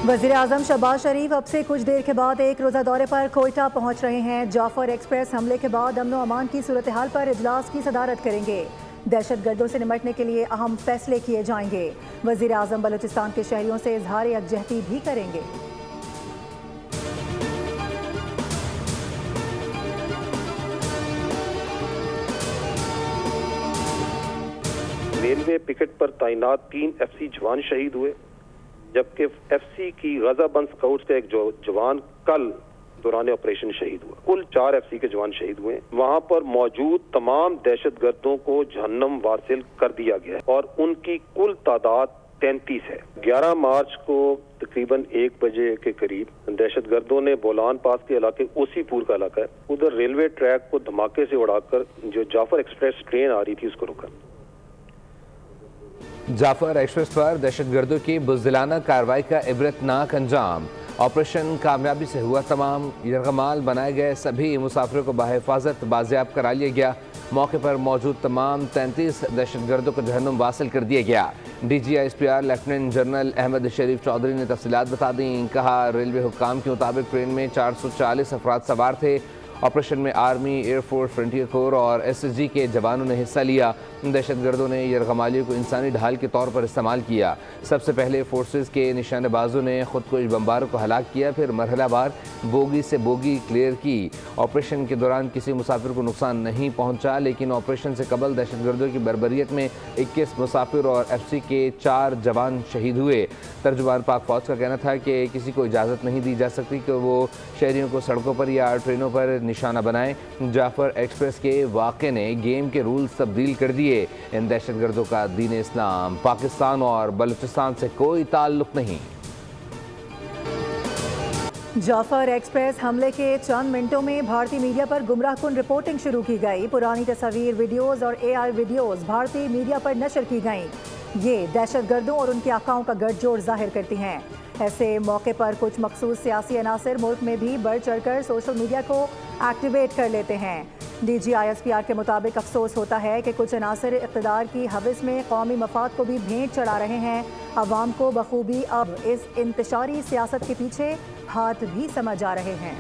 वज़ीर आज़म शहबाज शरीफ अब से कुछ देर के बाद एक रोज़ा दौरे पर कोयटा पहुंच रहे हैं। जाफर एक्सप्रेस हमले के बाद अमन व अमान की सूरत हाल पर इजलास की सदारत करेंगे। दहशत गर्दों से निमटने के लिए अहम फैसले किए जाएंगे। वज़ीर आज़म बलूचिस्तान के शहरियों से इजहार यकजहती भी करेंगे। रेलवे पिकेट पर तैनात 3 FC जवान शहीद हुए, जबकि FC की गजाबंद स्काउट्स का एक जवान कल दौरान ऑपरेशन शहीद हुआ। कुल 4 FC के जवान शहीद हुए। वहां पर मौजूद तमाम दहशतगर्दों को जहन्नम वासिल कर दिया गया है और उनकी कुल तादाद 33 है। 11 मार्च को तकरीबन 1 बजे के करीब दहशतगर्दों ने बोलान पास के इलाके ओसीपुर का इलाका है, उधर रेलवे ट्रैक को धमाके से उड़ाकर जो जाफर एक्सप्रेस ट्रेन आ रही थी उसको रोका। जाफर एक्सप्रेस पर दहशतगर्दों की बुज़दिलाना कार्रवाई का इबरतनाक अंजाम। ऑपरेशन कामयाबी से हुआ तमाम। यरगमाल बनाए गए सभी मुसाफिरों को बाहिफाजत बाजियाब करा लिया गया। मौके पर मौजूद तमाम 33 दहशतगर्दों को जहन्नुम वासिल कर दिया गया। DGISPR लेफ्टिनेंट जनरल अहमद शरीफ चौधरी ने तफसीलात बता दी। कहा, रेलवे हुक्काम के मुताबिक ट्रेन में 440 अफराद सवार थे। ऑपरेशन में आर्मी, एयरफोर्स, फ्रंटियर कोर और SSG के जवानों ने हिस्सा लिया। दहशतगर्दों ने यरगमालियों को इंसानी ढाल के तौर पर इस्तेमाल किया। सबसे पहले फोर्सेस के निशानेबाजों ने खुदकुश बमबारों को हलाक किया, फिर मरहलावार बोगी से बोगी क्लियर की। ऑपरेशन के दौरान किसी मुसाफिर को नुकसान नहीं पहुंचा, लेकिन ऑपरेशन से कबल दहशतगर्दों की बर्बरियत में 21 मुसाफिर और FC के 4 जवान शहीद हुए। तर्जुमान पाक फौज का कहना था कि किसी को इजाज़त नहीं दी जा सकती कि वो शहरियों को सड़कों पर या ट्रेनों पर निशाना बनाए। जाफर एक्सप्रेस के वाक़े ने गेम के रूल्स तब्दील कर दिए। इन दहशतगर्दों का दीन इस्लाम, पाकिस्तान और बलूचिस्तान से कोई ताल्लुक नहीं। जाफर एक्सप्रेस हमले के चंद मिनटों में भारतीय मीडिया पर गुमराहकुन रिपोर्टिंग शुरू की गई। पुरानी तस्वीर, वीडियोस और AI वीडियोस भारतीय मीडिया पर नशर की गईं। ये दहशतगर्दों और उनके आकाओं का गठजोड़ जाहिर करती हैं। ऐसे मौके पर कुछ मखसूस सियासी अनासर मुल्क में भी बढ़ चढ़कर सोशल मीडिया को एक्टिवेट कर लेते हैं। DGISPR के मुताबिक अफसोस होता है कि कुछ अनासर इक़्तिदार की हवस में कौमी मफाद को भी भेंट चढ़ा रहे हैं। अवाम को बखूबी अब इस इंतशारी सियासत के पीछे हाथ भी समझ आ रहे हैं।